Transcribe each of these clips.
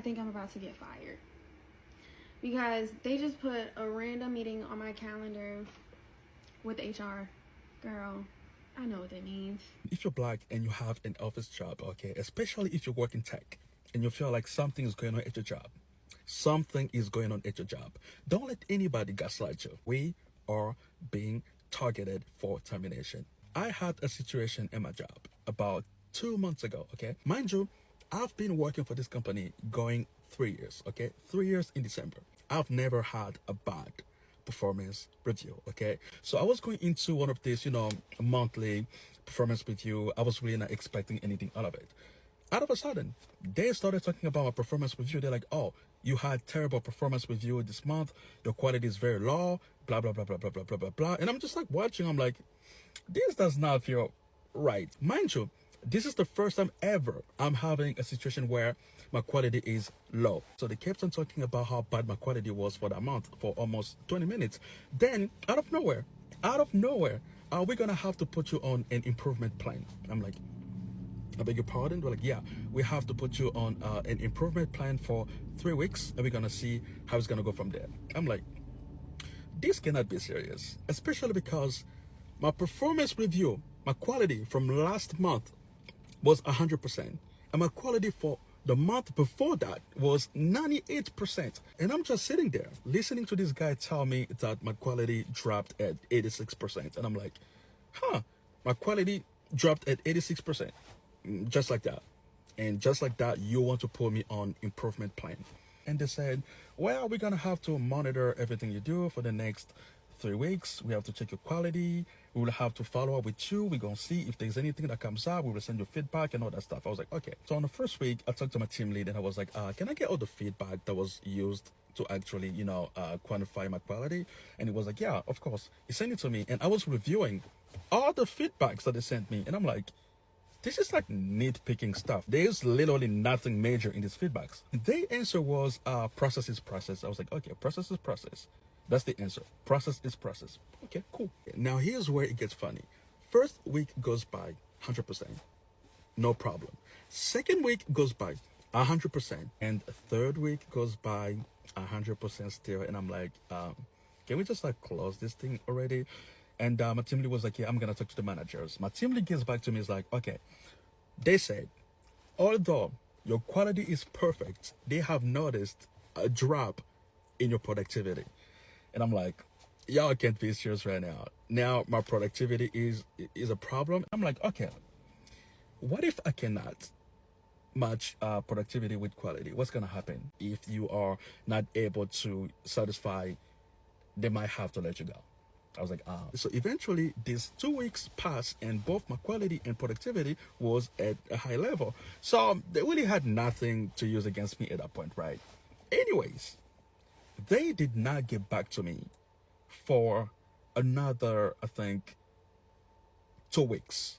think I'm about to get fired. Because they just put a random meeting on my calendar with HR. Girl, I know what that means. If you're black and you have an office job, okay, especially if you work in tech and you feel like something is going on at your job, don't let anybody gaslight you. We are being targeted for termination. I had a situation in my job about 2 months ago, okay? Mind you, I've been working for this company going 3 years, okay? 3 years in December. I've never had a bad performance review, okay? So I was going into one of these, monthly performance review. I was really not expecting anything out of it. Out of a sudden, they started talking about my performance review. They're like, oh, you had terrible performance review this month. Your quality is very low, blah, blah, blah, blah, blah, blah, blah, blah, blah. And I'm just like watching, I'm like, this does not feel right. Mind you, this is the first time ever I'm having a situation where my quality is low. So they kept on talking about how bad my quality was for that month for almost 20 minutes. Then, out of nowhere, we're going to have to put you on an improvement plan. I'm like, I beg your pardon? They're like, yeah, we have to put you on an improvement plan for 3 weeks, and we're going to see how it's going to go from there. I'm like, this cannot be serious, especially because my performance review, my quality from last month was 100%, and my quality for the month before that was 98%. And I'm just sitting there listening to this guy tell me that my quality dropped at 86%. And I'm like, my quality dropped at 86%. Just like that. And just like that, you want to put me on improvement plan. And they said, well, we're going to have to monitor everything you do for the next 3 weeks. We have to check your quality. We will have to follow up with you. We're going to see if there's anything that comes up. We will send you feedback and all that stuff. I was like, okay. So on the first week, I talked to my team lead and I was like, can I get all the feedback that was used to actually, quantify my quality? And he was like, yeah, of course. He sent it to me. And I was reviewing all the feedbacks that they sent me. And I'm like, this is like nitpicking stuff. There's literally nothing major in these feedbacks. Their answer was process is process. I was like, okay, process is process. That's the answer. Process is process. Okay, cool. Now here's where it gets funny. First week goes by 100%. No problem. Second week goes by 100%. And third week goes by 100% still. And I'm like, can we just like close this thing already? And my team lead was like, yeah, I'm going to talk to the managers. My team lead gets back to me, is like, okay, they said, although your quality is perfect, they have noticed a drop in your productivity. And I'm like, y'all can't be serious right now. Now my productivity is a problem. I'm like, okay, what if I cannot match productivity with quality? What's going to happen if you are not able to satisfy? They might have to let you go. I was like, So eventually these 2 weeks passed and both my quality and productivity was at a high level. So they really had nothing to use against me at that point, right? Anyways, they did not get back to me for another, I think, 2 weeks.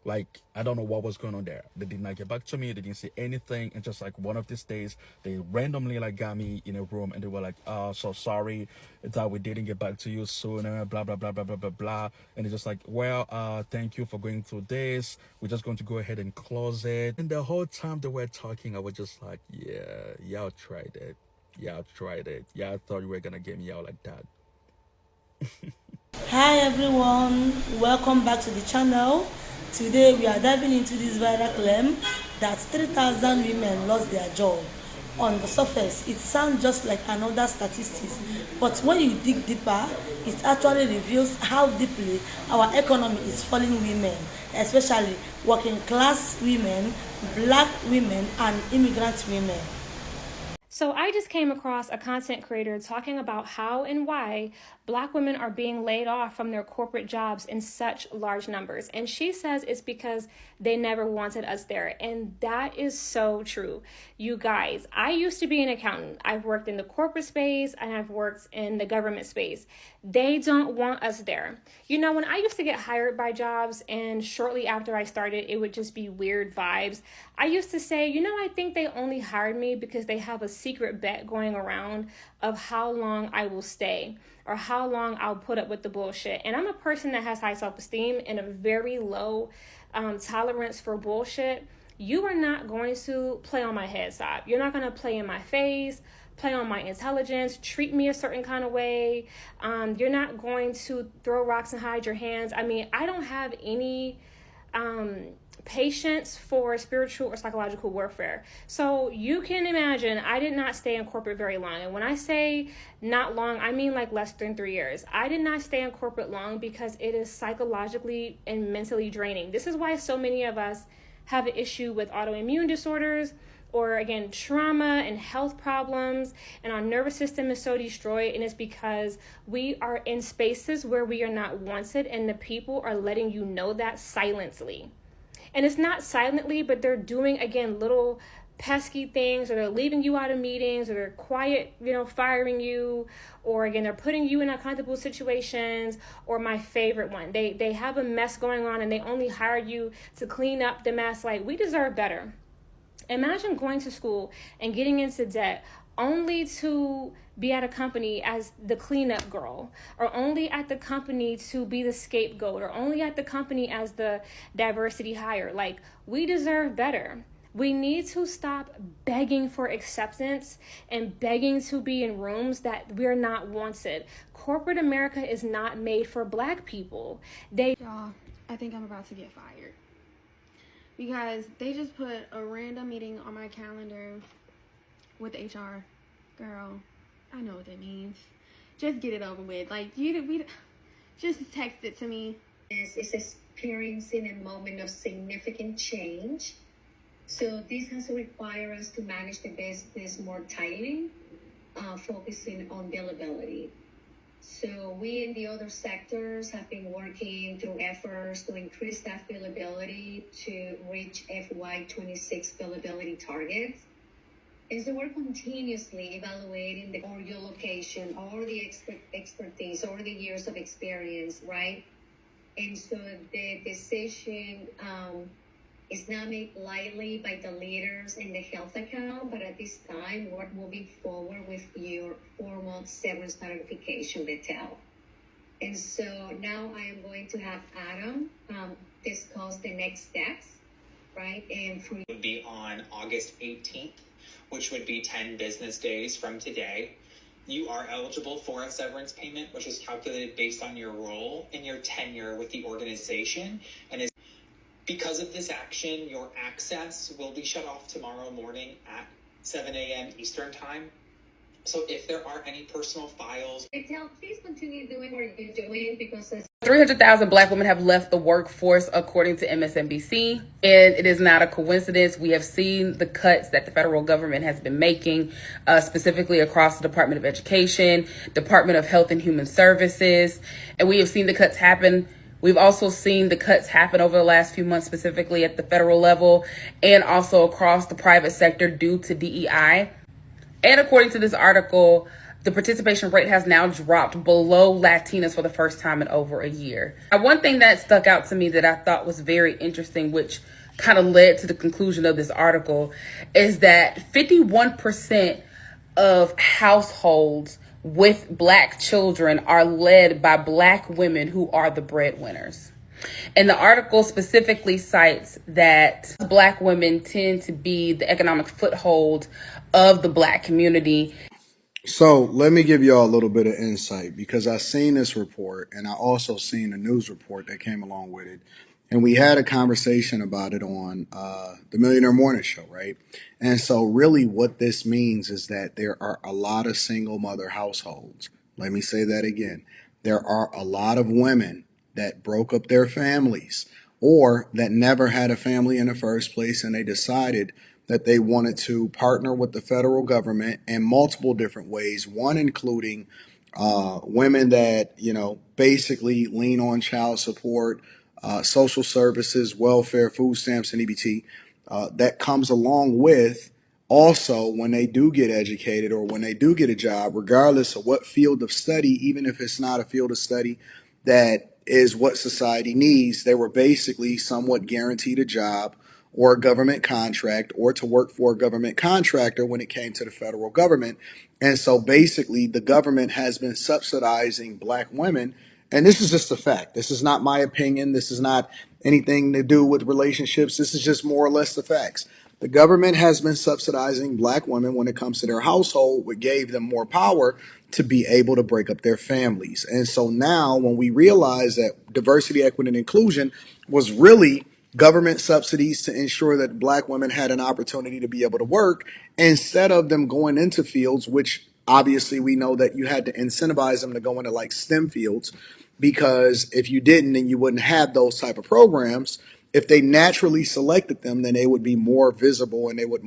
Like, I don't know what was going on there. They did not get back to me. They didn't say anything. And just like one of these days, they randomly like got me in a room and they were like, so sorry that we didn't get back to you sooner, blah, blah, blah, blah, blah, blah, blah. And it's just like, well, thank you for going through this. We're just going to go ahead and close it. And the whole time they were talking, I was just like, yeah, y'all tried it. Y'all tried it. Y'all thought you were going to get me out like that. Hi everyone, welcome back to the channel. Today we are diving into this viral claim that 3,000 women lost their job. On the surface, it sounds just like another statistics, but when you dig deeper, it actually reveals how deeply our economy is falling women, especially working class women, black women, and immigrant women. So I just came across a content creator talking about how and why Black women are being laid off from their corporate jobs in such large numbers. And she says it's because they never wanted us there. And that is so true. You guys, I used to be an accountant. I've worked in the corporate space and I've worked in the government space. They don't want us there. You know, when I used to get hired by jobs and shortly after I started, it would just be weird vibes. I used to say, I think they only hired me because they have a secret bet going around of how long I will stay or how long I'll put up with the bullshit. And I'm a person that has high self-esteem and a very low tolerance for bullshit. you are not going to play on my head stop. You're not going to play in my face, play on my intelligence, treat me a certain kind of way. You're not going to throw rocks and hide your hands. I mean, I don't have any patience for spiritual or psychological warfare. So you can imagine I did not stay in corporate very long. And when I say not long, I mean like less than 3 years. I did not stay in corporate long because it is psychologically and mentally draining. This is why so many of us have an issue with autoimmune disorders, or again, trauma and health problems, and our nervous system is so destroyed, and it's because we are in spaces where we are not wanted, and the people are letting you know that silently. And it's not silently, but they're doing, again, little pesky things, or they're leaving you out of meetings, or they're quiet, firing you, or again, they're putting you in uncomfortable situations. Or my favorite one, they have a mess going on and they only hire you to clean up the mess. Like, we deserve better. Imagine going to school and getting into debt only to be at a company as the cleanup girl, or only at the company to be the scapegoat, or only at the company as the diversity hire. Like, we deserve better. We need to stop begging for acceptance and begging to be in rooms that we're not wanted. Corporate America is not made for Black people. Y'all, I think I'm about to get fired. Because they just put a random meeting on my calendar with HR. Girl, I know what that means. Just get it over with. Like, we just text it to me. Is experiencing a moment of significant change. So this has required us to manage the business more tightly, focusing on billability. So we in the other sectors have been working through efforts to increase staff billability to reach FY26 billability targets. And so we're continuously evaluating your location, or the expertise, or the years of experience, right? And so the decision is not made lightly by the leaders in the health account, but at this time, we're moving forward with your formal severance notification detail. And so now I am going to have Adam discuss the next steps, right? And for would be on August 18th, which would be 10 business days from today. You are eligible for a severance payment, which is calculated based on your role and your tenure with the organization. And is because of this action, your access will be shut off tomorrow morning at 7 a.m. Eastern time. So if there are any personal files, please continue doing what you're doing, because 300,000 Black women have left the workforce, according to MSNBC. And it is not a coincidence. We have seen the cuts that the federal government has been making, specifically across the Department of Education, Department of Health and Human Services. And we have seen the cuts happen. We've also seen the cuts happen over the last few months, specifically at the federal level and also across the private sector due to DEI. And according to this article, the participation rate has now dropped below Latinas for the first time in over a year. Now, one thing that stuck out to me that I thought was very interesting, which kind of led to the conclusion of this article, is that 51% of households with Black children are led by Black women who are the breadwinners. And the article specifically cites that Black women tend to be the economic foothold of the Black community. So let me give y'all a little bit of insight, because I seen this report and I also seen a news report that came along with it. And we had a conversation about it on the Millionaire Morning Show, right? And so really what this means is that there are a lot of single mother households. Let me say that again. There are a lot of women that broke up their families, or that never had a family in the first place, and they decided that they wanted to partner with the federal government in multiple different ways, one including women that, basically lean on child support, social services, welfare, food stamps, and EBT. That comes along with also when they do get educated, or when they do get a job, regardless of what field of study, even if it's not a field of study that is what society needs, they were basically somewhat guaranteed a job or a government contract, or to work for a government contractor when it came to the federal government. And so basically the government has been subsidizing Black women and this is just a fact. This is not my opinion. This is not anything to do with relationships. This is just more or less the facts. The government has been subsidizing black women when it comes to their household, which gave them more power to be able to break up their families. And so now when we realize that diversity, equity, and inclusion was really government subsidies to ensure that black women had an opportunity to be able to work instead of them going into fields, which obviously we know that you had to incentivize them to go into like STEM fields, because if you didn't, then you wouldn't have those type of programs. If they naturally selected them, then they would be more visible and they would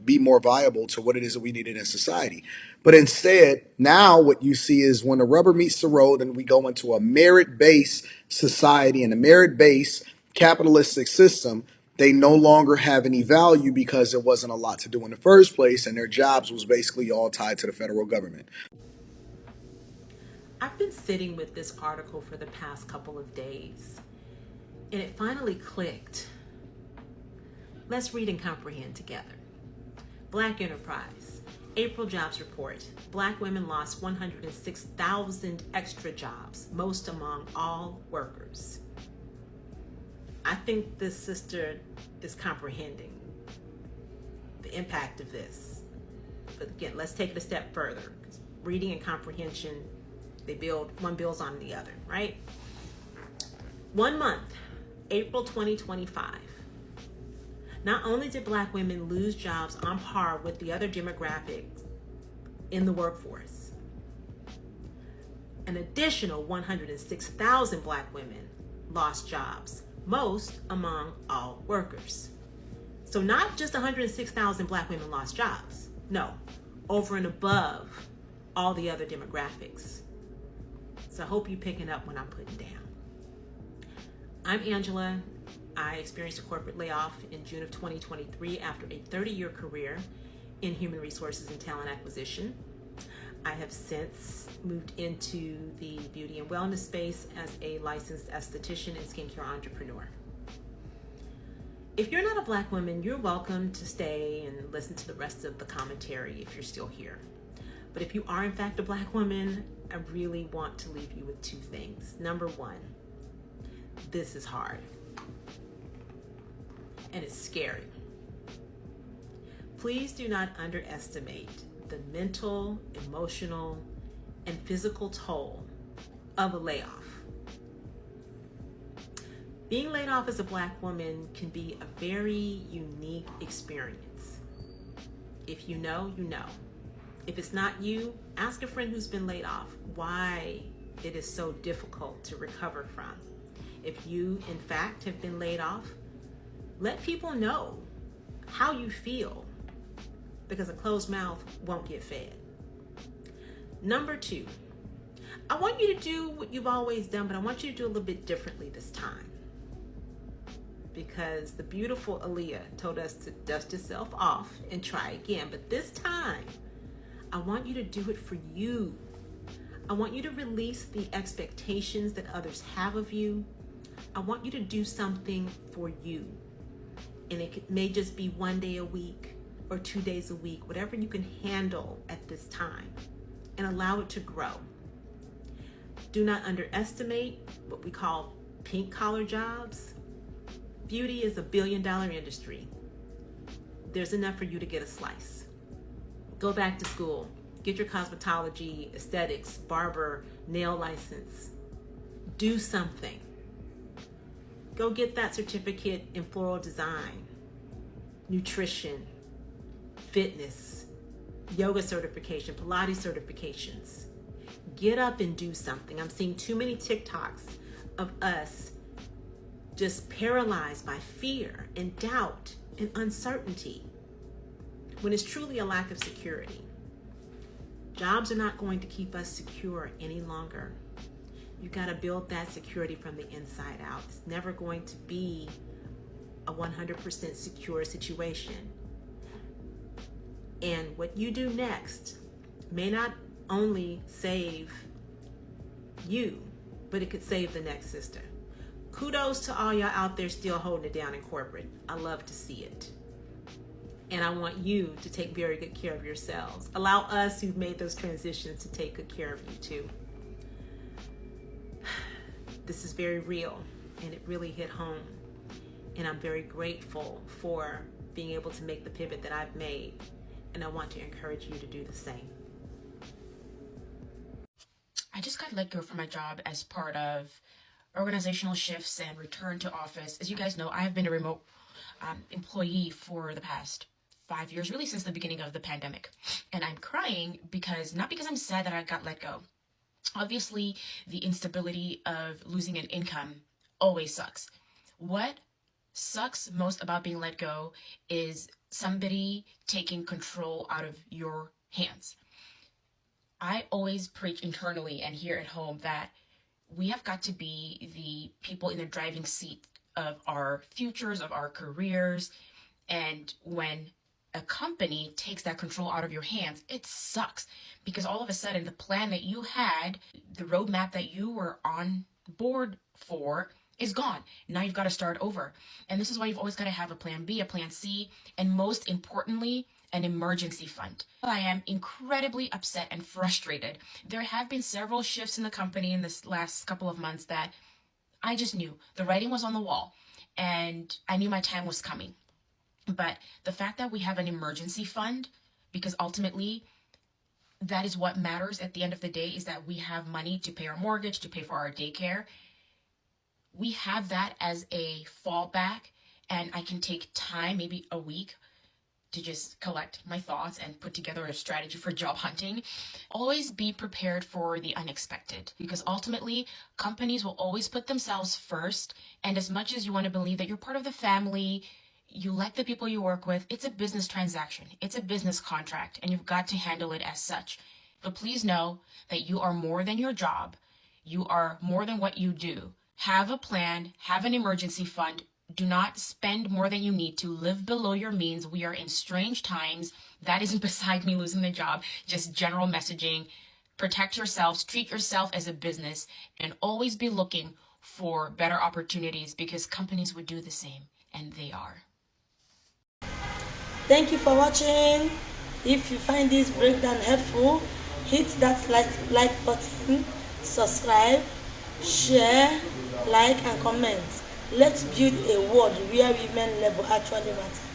be more viable to what it is that we needed in society. But instead, now what you see is when the rubber meets the road and we go into a merit-based society and a merit-based capitalistic system, they no longer have any value because there wasn't a lot to do in the first place, and their jobs was basically all tied to the federal government. I've been sitting with this article for the past couple of days, and it finally clicked. Let's read and comprehend together. Black Enterprise, April jobs report. Black women lost 106,000 extra jobs, most among all workers. I think this sister is comprehending the impact of this. But again, let's take it a step further. Reading and comprehension, one builds on the other, right? 1 month, April 2025. Not only did black women lose jobs on par with the other demographics in the workforce, an additional 106,000 black women lost jobs, most among all workers. So not just 106,000 black women lost jobs. No, over and above all the other demographics. So I hope you're picking up what I'm putting down. I'm Angela. I experienced a corporate layoff in June of 2023 after a 30-year career in human resources and talent acquisition. I have since moved into the beauty and wellness space as a licensed esthetician and skincare entrepreneur. If you're not a black woman, you're welcome to stay and listen to the rest of the commentary if you're still here. But if you are in fact a black woman, I really want to leave you with two things. Number one, this is hard. And it's scary. Please do not underestimate the mental, emotional, and physical toll of a layoff. Being laid off as a black woman can be a very unique experience. If you know, you know. If it's not you, ask a friend who's been laid off why it is so difficult to recover from. If you, in fact, have been laid off, let people know how you feel, because a closed mouth won't get fed. Number two, I want you to do what you've always done, but I want you to do a little bit differently this time. Because the beautiful Aaliyah told us to dust yourself off and try again. But this time, I want you to do it for you. I want you to release the expectations that others have of you. I want you to do something for you. And it may just be 1 day a week or 2 days a week, whatever you can handle at this time, and allow it to grow. Do not underestimate what we call pink collar jobs. Beauty is a $1 billion industry. There's enough for you to get a slice. Go back to school, get your cosmetology, aesthetics, barber, nail license. Do something. Go get that certificate in floral design, nutrition, fitness, yoga certification, Pilates certifications. Get up and do something. I'm seeing too many TikToks of us just paralyzed by fear and doubt and uncertainty when it's truly a lack of security. Jobs are not going to keep us secure any longer. You got to build that security from the inside out. It's never going to be a 100% secure situation. And what you do next may not only save you, but it could save the next sister. Kudos to all y'all out there still holding it down in corporate. I love to see it. And I want you to take very good care of yourselves. Allow us who've made those transitions to take good care of you too. this is very real, and it really hit home. And I'm very grateful for being able to make the pivot that I've made. And I want to encourage you to do the same. I just got let go from my job as part of organizational shifts and return to office. As you guys know, I have been a remote employee for the past 5 years, really since the beginning of the pandemic. And I'm crying not because I'm sad that I got let go. Obviously, the instability of losing an income always sucks. What sucks most about being let go is somebody taking control out of your hands. I always preach internally and here at home that we have got to be the people in the driving seat of our futures, of our careers. And when a company takes that control out of your hands, it sucks, because all of a sudden the plan that you had, the roadmap that you were on board for, is gone. Now you've got to start over. And this is why you've always got to have a plan B, a plan C, and most importantly, an emergency fund. I am incredibly upset and frustrated. There have been several shifts in the company in this last couple of months that I just knew the writing was on the wall, and I knew my time was coming. But the fact that we have an emergency fund, because ultimately that is what matters at the end of the day, is that we have money to pay our mortgage, to pay for our daycare. We have that as a fallback, and I can take time, maybe a week, to just collect my thoughts and put together a strategy for job hunting. Always be prepared for the unexpected, because ultimately companies will always put themselves first. And as much as you want to believe that you're part of the family, you like the people you work with, it's a business transaction. It's a business contract, and you've got to handle it as such. But please know that you are more than your job. You are more than what you do. Have a plan, have an emergency fund. Do not spend more than you need to. Live below your means. We are in strange times. That isn't beside me losing the job, just general messaging. Protect yourselves, treat yourself as a business, and always be looking for better opportunities, because companies would do the same, and they are. Thank you for watching. If you find this breakdown helpful, hit that like button, subscribe, share, like and comment. Let's build a world where women labor actually matter.